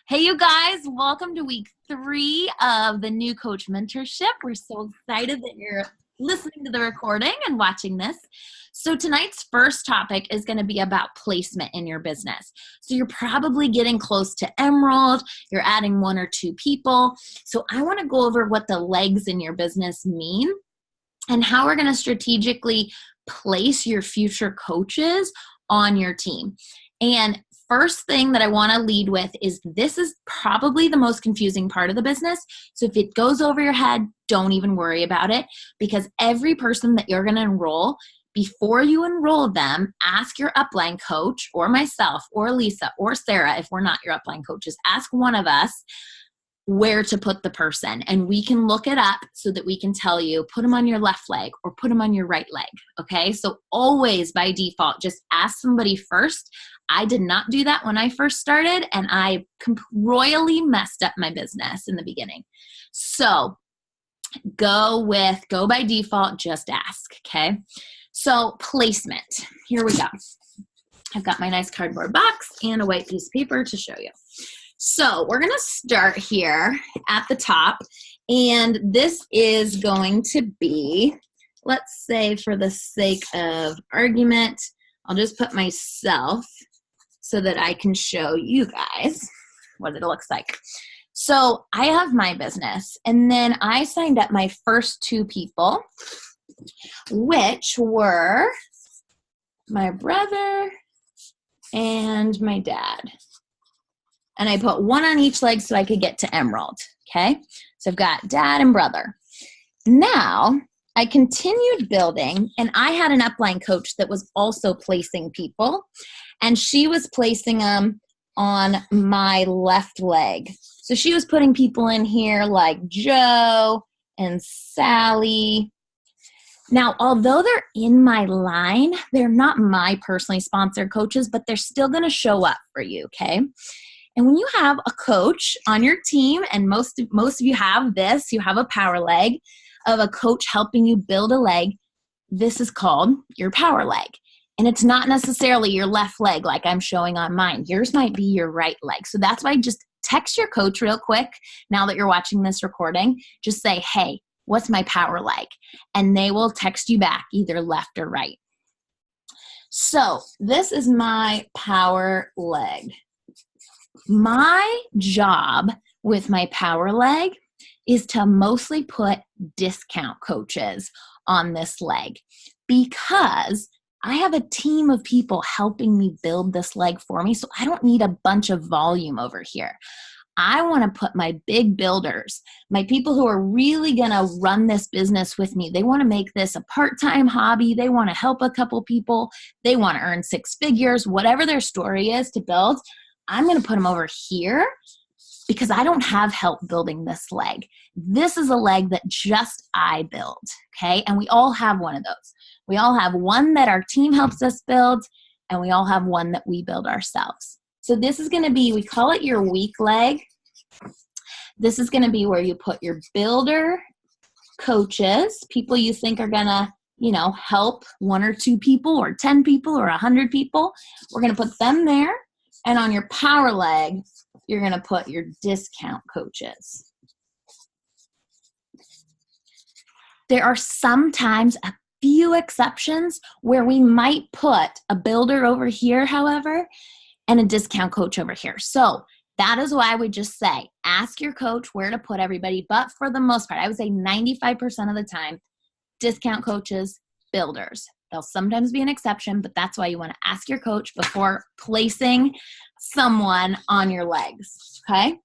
Hey, you guys, welcome to week 3 of the new coach mentorship. We're so excited that you're listening to the recording and watching this. So tonight's first topic is going to be about placement in your business. So you're probably getting close to Emerald. You're adding 1 or 2 people. So I want to go over what the legs in your business mean and how we're going to strategically place your future coaches on your team. And first thing that I want to lead with is this is probably the most confusing part of the business. So if it goes over your head, don't even worry about it, because every person that you're going to enroll, before you enroll them, ask your upline coach or myself or Lisa or Sarah, if we're not your upline coaches, ask one of us where to put the person, and we can look it up so that we can tell you, put them on your left leg or put them on your right leg. Okay, so always by default, just ask somebody first. I did not do that when I first started, and I royally messed up my business in the beginning. So go by default, just ask. Okay, so placement, here we go. I've got my nice cardboard box and a white piece of paper to show you. So we're going to start here at the top, and this is going to be, let's say for the sake of argument, I'll just put myself so that I can show you guys what it looks like. So I have my business, and then I signed up my first 2 people, which were my brother and my dad. And I put 1 on each leg so I could get to Emerald, okay? So I've got dad and brother. Now, I continued building, and I had an upline coach that was also placing people, and she was placing them on my left leg. So she was putting people in here like Joe and Sally. Now, although they're in my line, they're not my personally sponsored coaches, but they're still going to show up for you, okay? And when you have a coach on your team, and most of you have this, you have a power leg of a coach helping you build a leg, this is called your power leg. And it's not necessarily your left leg like I'm showing on mine. Yours might be your right leg. So that's why just text your coach real quick now that you're watching this recording. Just say, hey, what's my power leg? And they will text you back either left or right. So this is my power leg. My job with my power leg is to mostly put discount coaches on this leg, because I have a team of people helping me build this leg for me, so I don't need a bunch of volume over here. I want to put my big builders, my people who are really going to run this business with me. They want to make this a part-time hobby. They want to help a couple people. They want to earn 6 figures, whatever their story is to build. I'm going to put them over here because I don't have help building this leg. This is a leg that just I build, okay? And we all have one of those. We all have one that our team helps us build, and we all have one that we build ourselves. So this is going to be, we call it your weak leg. This is going to be where you put your builder coaches, people you think are going to, help 1 or 2 people or 10 people or 100 people. We're going to put them there. And on your power leg, you're going to put your discount coaches. There are sometimes a few exceptions where we might put a builder over here, however, and a discount coach over here. So that is why we just say, ask your coach where to put everybody. But for the most part, I would say 95% of the time, discount coaches, builders. There'll sometimes be an exception, but that's why you want to ask your coach before placing someone on your legs, okay?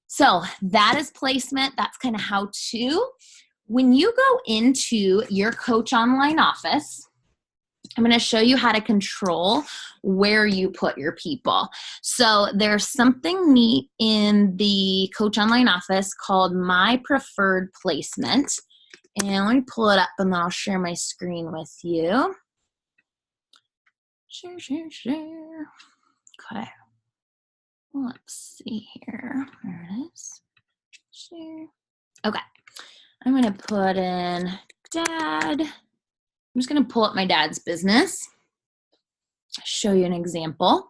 So that is placement. That's kind of how to. When you go into your coach online office, I'm going to show you how to control where you put your people. So there's something neat in the coach online office called My Preferred Placement. And let me pull it up and then I'll share my screen with you. Share. Okay. Let's see here. There it is. Share. Okay. I'm going to put in dad. I'm just going to pull up my dad's business. Show you an example.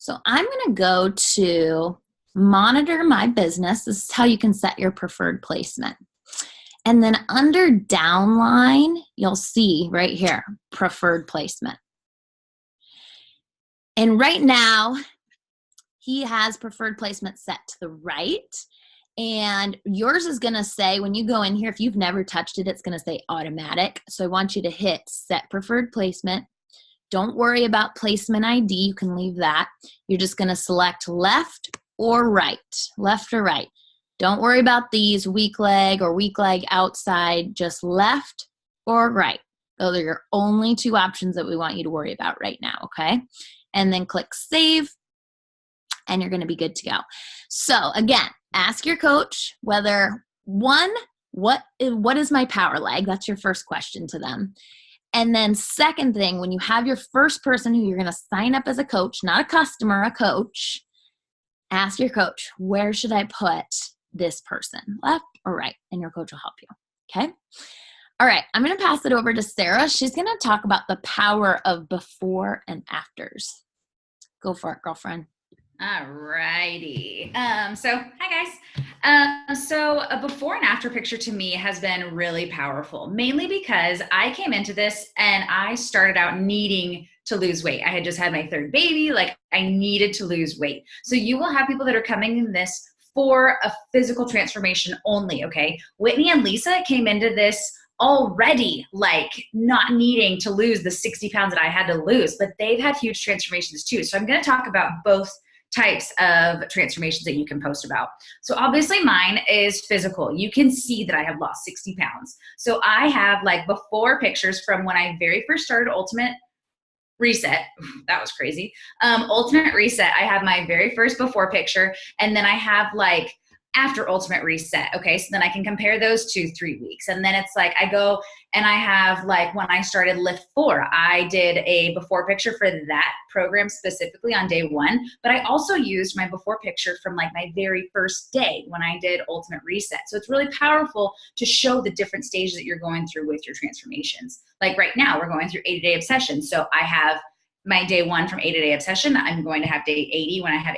So I'm going to go to monitor my business. This is how you can set your preferred placement. And then under downline, you'll see right here, preferred placement. And right now, he has preferred placement set to the right. And yours is going to say, when you go in here, if you've never touched it, it's going to say automatic. So I want you to hit set preferred placement. Don't worry about placement ID. You can leave that. You're just going to select left or right, left or right. Don't worry about these weak leg or weak leg outside, just left or right. Those are your only two options that we want you to worry about right now, okay? And then click save, and you're going to be good to go. So again, ask your coach whether, one, what is my power leg? That's your first question to them. And then second thing, when you have your first person who you're going to sign up as a coach, not a customer, a coach, ask your coach, where should I put this person, left or right? And your coach will help you, okay? All right, I'm going to pass it over to Sarah. She's going to talk about the power of before and afters. Go for it, girlfriend. All righty. So hi guys. So a before and after picture to me has been really powerful, mainly because I came into this and I started out needing to lose weight. I had just had my third baby. Like I needed to lose weight. So you will have people that are coming in this for a physical transformation only. Okay. Whitney and Lisa came into this already like not needing to lose the 60 pounds that I had to lose, but they've had huge transformations too. So I'm going to talk about both types of transformations that you can post about. So obviously mine is physical. You can see that I have lost 60 pounds. So I have like before pictures from when I very first started Ultimate Reset. That was crazy. Ultimate Reset. I have my very first before picture, and then I have like after Ultimate Reset. Okay. So then I can compare those to 3 weeks. And then it's like, I go and I have like, when I started Lift 4, I did a before picture for that program specifically on day 1, but I also used my before picture from like my very first day when I did Ultimate Reset. So it's really powerful to show the different stages that you're going through with your transformations. Like right now we're going through 80-day obsession. So I have my day 1 from 80-day obsession. I'm going to have day 80 when I have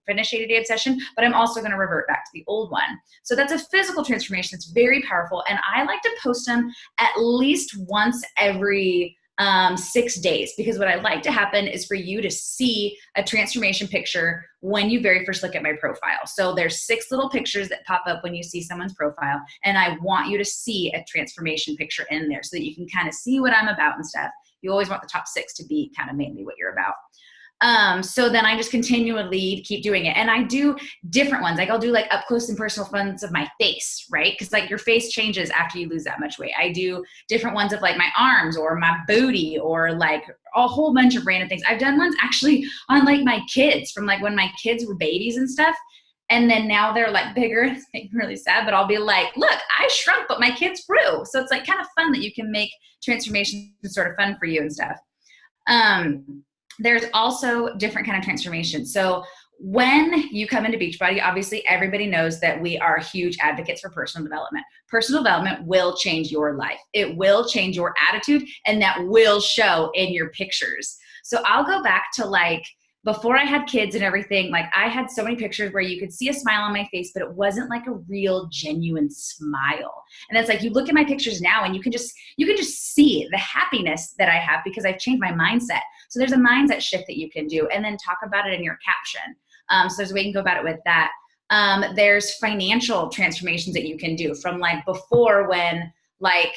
finish 80-day obsession, but I'm also going to revert back to the old one. So that's a physical transformation. It's very powerful. And I like to post them at least once every 6 days, because what I'd like to happen is for you to see a transformation picture when you very first look at my profile. So there's 6 little pictures that pop up when you see someone's profile. And I want you to see a transformation picture in there so that you can kind of see what I'm about and stuff. You always want the top 6 to be kind of mainly what you're about. So then I just continually keep doing it. And I do different ones. Like I'll do like up close and personal ones of my face, right? Because like your face changes after you lose that much weight. I do different ones of like my arms or my booty or like a whole bunch of random things. I've done ones actually on like my kids from like when my kids were babies and stuff. And then now they're like bigger. It's making me really sad, but I'll be like, look, I shrunk, but my kids grew. So it's like kind of fun that you can make transformations sort of fun for you and stuff. There's also different kind of transformations. So when you come into Beachbody, obviously everybody knows that we are huge advocates for personal development. Personal development will change your life. It will change your attitude, and that will show in your pictures. So I'll go back to like, before I had kids and everything, like I had so many pictures where you could see a smile on my face, but it wasn't like a real genuine smile. And it's like, you look at my pictures now and you can just see the happiness that I have because I've changed my mindset. So there's a mindset shift that you can do, and then talk about it in your caption. So there's a way you can go about it with that. There's financial transformations that you can do from like before when like,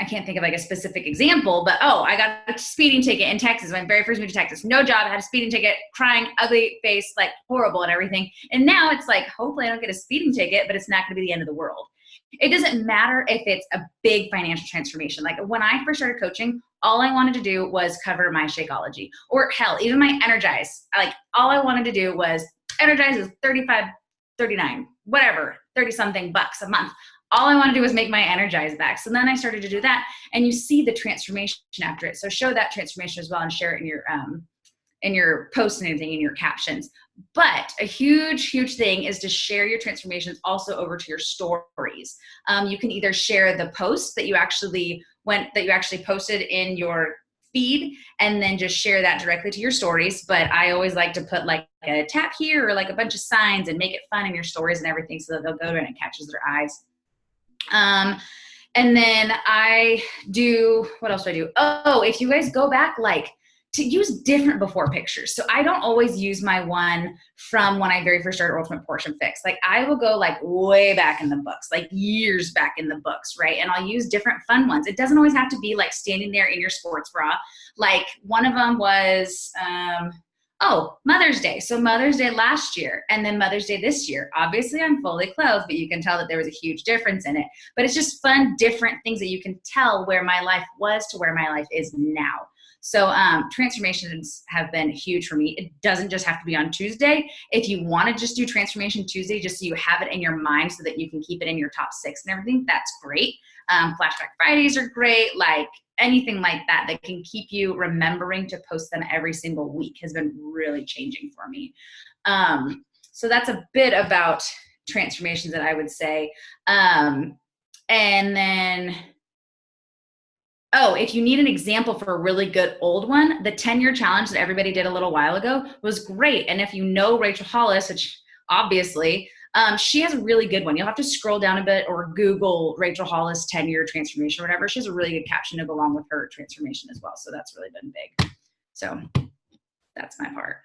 I can't think of like a specific example, but I got a speeding ticket in Texas. My very first move to Texas, no job, I had a speeding ticket, crying, ugly face, like horrible and everything. And now it's like, hopefully I don't get a speeding ticket, but it's not going to be the end of the world. It doesn't matter if it's a big financial transformation. Like when I first started coaching, all I wanted to do was cover my Shakeology, or hell, even my Energize. Like all I wanted to do was Energize is $35, $39, whatever, 30 something bucks a month. All I want to do was make my Energize back. So then I started to do that, and you see the transformation after it. So show that transformation as well and share it in your posts and anything in your captions. But a huge, huge thing is to share your transformations also over to your stories. You can either share the post that you actually posted in your feed and then just share that directly to your stories. But I always like to put like a tap here or like a bunch of signs and make it fun in your stories and everything so that they'll go to it and it catches their eyes. And then I do, what else do I do? Oh, if you guys go back, like to use different before pictures. So I don't always use my one from when I very first started Ultimate Portion Fix. Like I will go like way back in the books, like years back in the books, right? And I'll use different fun ones. It doesn't always have to be like standing there in your sports bra. Like one of them was, Mother's Day. So Mother's Day last year and then Mother's Day this year. Obviously I'm fully clothed, but you can tell that there was a huge difference in it. But it's just fun, different things that you can tell where my life was to where my life is now. So transformations have been huge for me. It doesn't just have to be on Tuesday. If you want to just do Transformation Tuesday, just so you have it in your mind so that you can keep it in your top 6 and everything, that's great. Flashback Fridays are great. Like anything like that that can keep you remembering to post them every single week has been really changing for me. So that's a bit about transformations that I would say. And then... Oh, if you need an example for a really good old one, the 10-year challenge that everybody did a little while ago was great. And if you know Rachel Hollis, which obviously, she has a really good one. You'll have to scroll down a bit or Google Rachel Hollis 10-year transformation or whatever. She has a really good caption to go along with her transformation as well. So that's really been big. So that's my part.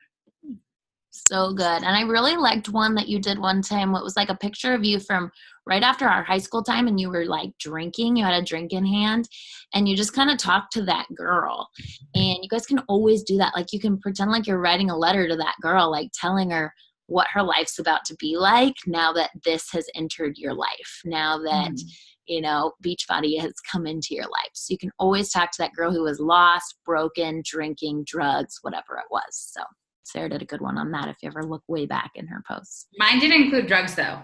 So good. And I really liked one that you did one time. It was like a picture of you from right after our high school time and you were like drinking. You had a drink in hand and you just kind of talked to that girl. And you guys can always do that. Like you can pretend like you're writing a letter to that girl, like telling her what her life's about to be like now that this has entered your life, now that, you know, Beachbody has come into your life. So you can always talk to that girl who was lost, broken, drinking, drugs, whatever it was. So Sarah did a good one on that if you ever look way back in her posts. Mine didn't include drugs though.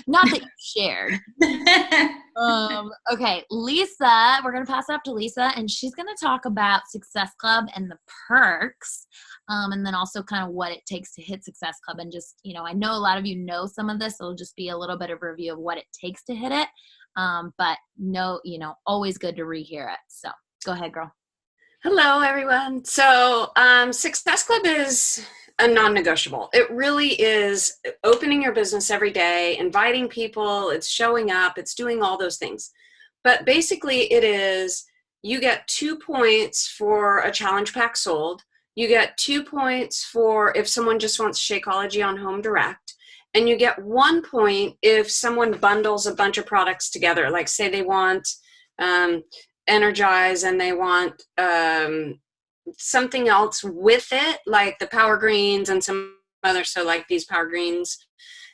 Not that you shared. Okay, Lisa, we're going to pass it up to Lisa, and she's going to talk about Success Club and the perks, and then also kind of what it takes to hit Success Club. And just, you know, I know a lot of you know some of this, so it'll just be a little bit of a review of what it takes to hit it, but no, you know, always good to rehear it. So go ahead, girl. Hello, everyone. So Success Club is a non-negotiable. It really is opening your business every day, inviting people, it's showing up, it's doing all those things. But basically it is, you get 2 points for a challenge pack sold. You get 2 points for if someone just wants Shakeology on Home Direct. And you get 1 point if someone bundles a bunch of products together, like say they want Energize and they want something else with it, like the Power Greens and some other, so like these Power Greens,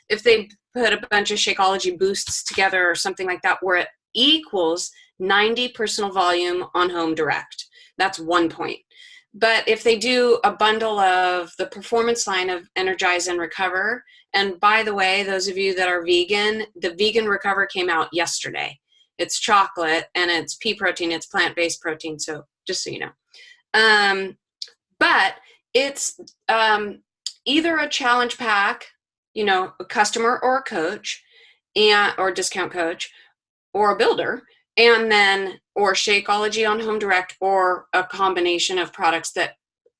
if they put a bunch of Shakeology boosts together or something like that, where it equals 90 personal volume on Home Direct, that's 1 point. But if they do a bundle of the performance line of Energize and Recover, and by the way, those of you that are vegan, the Vegan Recover came out yesterday. It's chocolate and it's pea protein, it's plant-based protein, so just so you know. But it's either a challenge pack, you know, a customer or a coach, and or discount coach, or a builder, and then, or Shakeology on Home Direct, or a combination of products that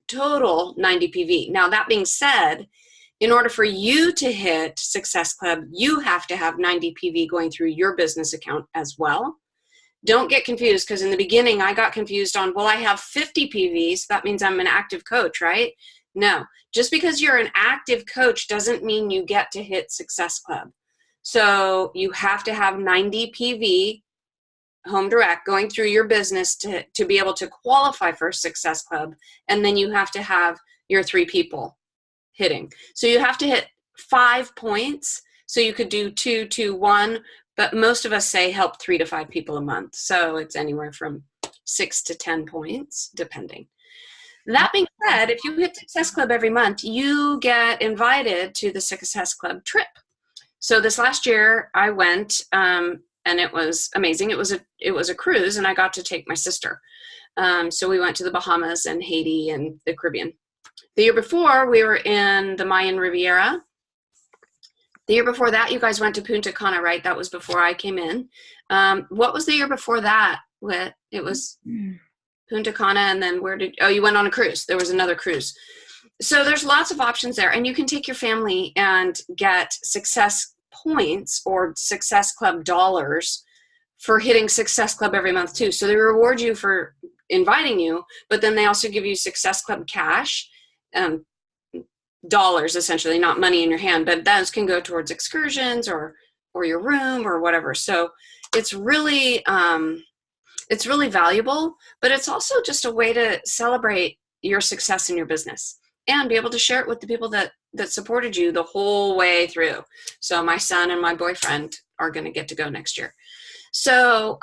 total 90 PV. Now, that being said, in order for you to hit Success Club, you have to have 90 PV going through your business account as well. Don't get confused, because in the beginning I got confused on, well, I have 50 PVs, that means I'm an active coach, right? No, just because you're an active coach doesn't mean you get to hit Success Club. So you have to have 90 PV Home Direct going through your business to be able to qualify for Success Club. And then you have to have your 3 people hitting. So you have to hit 5 points. So you could do 2, 2, 1, but most of us say help 3 to 5 people a month. So it's anywhere from 6 to 10 points, depending. That being said, if you hit Success Club every month, you get invited to the Success Club trip. So this last year I went, and it was amazing. It was a cruise, and I got to take my sister. So we went to the Bahamas and Haiti and the Caribbean. The year before, we were in the Mayan Riviera. The year before that, you guys went to Punta Cana, right? That was before I came in. What was the year before that? It was Punta Cana, and then you went on a cruise. There was another cruise. So there's lots of options there, and you can take your family and get success points or Success Club dollars for hitting Success Club every month too. So they reward you for inviting you, but then they also give you Success Club cash, dollars essentially, not money in your hand, but those can go towards excursions or your room or whatever. So it's really valuable, but it's also just a way to celebrate your success in your business and be able to share it with the people that supported you the whole way through. So my son and my boyfriend are going to get to go next year. So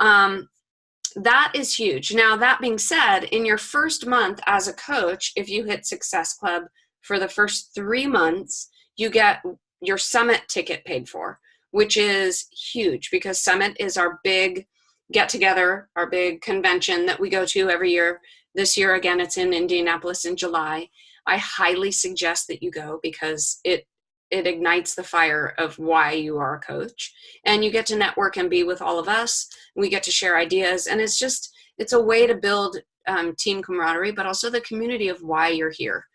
that is huge. Now, that being said, in your first month as a coach, if you hit Success Club for the first 3 months, you get your Summit ticket paid for, which is huge because Summit is our big get together, our big convention that we go to every year. This year, again, it's in Indianapolis in July. I highly suggest that you go because it ignites the fire of why you are a coach, and you get to network and be with all of us. We get to share ideas, and it's a way to build team camaraderie, but also the community of why you're here.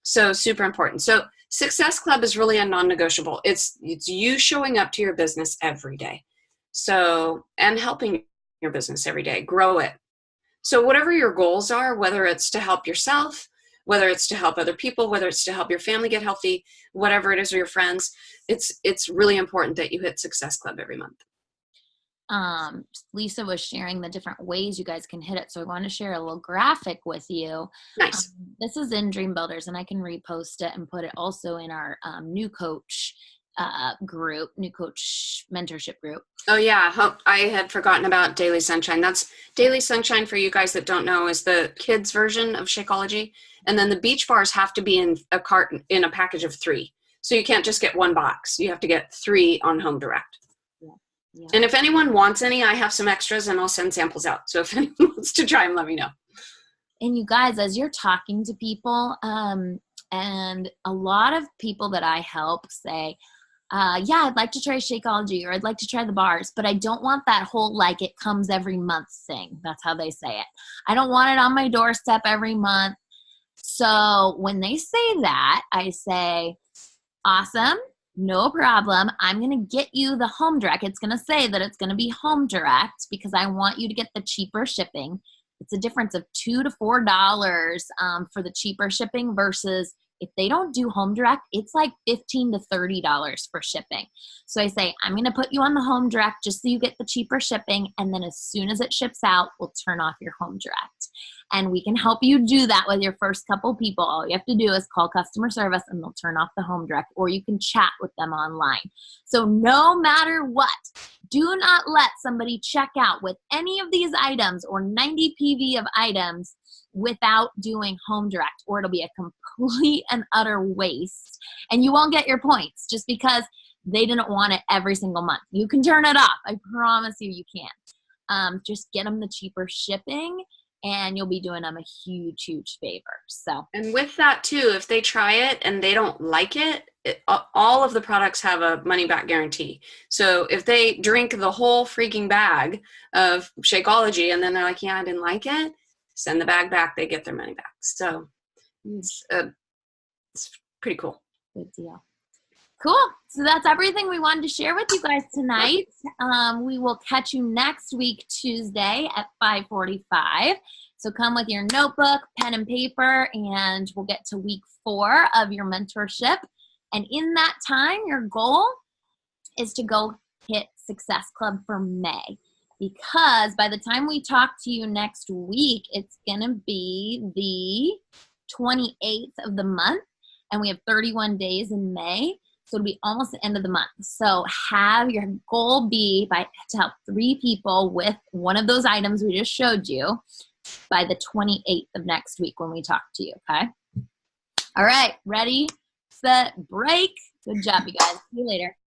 So super important. So Success Club is really a non-negotiable. It's you showing up to your business every day. So, and helping your business every day, grow it. So whatever your goals are, whether it's to help yourself, whether it's to help other people, whether it's to help your family get healthy, whatever it is, or your friends, it's really important that you hit Success Club every month. Lisa was sharing the different ways you guys can hit it. So I want to share a little graphic with you. Nice. This is in Dream Builders, and I can repost it and put it also in our new coach group, new coach mentorship group. Oh yeah, I had forgotten about Daily Sunshine. That's Daily Sunshine, for you guys that don't know, is the kids version of Shakeology. And then the beach bars have to be in a carton, in a package of 3. So you can't just get 1 box. You have to get 3 on Home Direct. Yeah. And if anyone wants any, I have some extras and I'll send samples out. So if anyone wants to try them, let me know. And you guys, as you're talking to people, and a lot of people that I help say, yeah, I'd like to try Shakeology, or I'd like to try the bars, but I don't want that whole, like, it comes every month thing. That's how they say it. I don't want it on my doorstep every month. So when they say that, I say, awesome, no problem. I'm going to get you the Home Direct. It's going to say that it's going to be Home Direct because I want you to get the cheaper shipping. It's a difference of $2 to $4 for the cheaper shipping versus if they don't do Home Direct, it's like $15 to $30 for shipping. So I say, I'm going to put you on the Home Direct just so you get the cheaper shipping. And then as soon as it ships out, we'll turn off your Home Direct. And we can help you do that with your first couple people. All you have to do is call customer service and they'll turn off the Home Direct, or you can chat with them online. So no matter what, do not let somebody check out with any of these items or 90 PV of items without doing Home Direct, or it'll be a complete and utter waste. And you won't get your points just because they didn't want it every single month. You can turn it off. I promise you can. Just get them the cheaper shipping, and you'll be doing them a huge, huge favor. So, and with that too, if they try it and they don't like it, all of the products have a money back guarantee. So if they drink the whole freaking bag of Shakeology and then they're like, yeah, I didn't like it, send the bag back, they get their money back. So it's pretty cool. Good deal. Cool. So that's everything we wanted to share with you guys tonight. We will catch you next week, Tuesday at 5:45. So come with your notebook, pen and paper, and we'll get to week 4 of your mentorship. And in that time, your goal is to go hit Success Club for May. Because by the time we talk to you next week, it's going to be the 28th of the month, and we have 31 days in May. So it'll be almost the end of the month. So have your goal be to help 3 people with one of those items we just showed you by the 28th of next week when we talk to you, okay? All right, ready, set, break. Good job, you guys. See you later.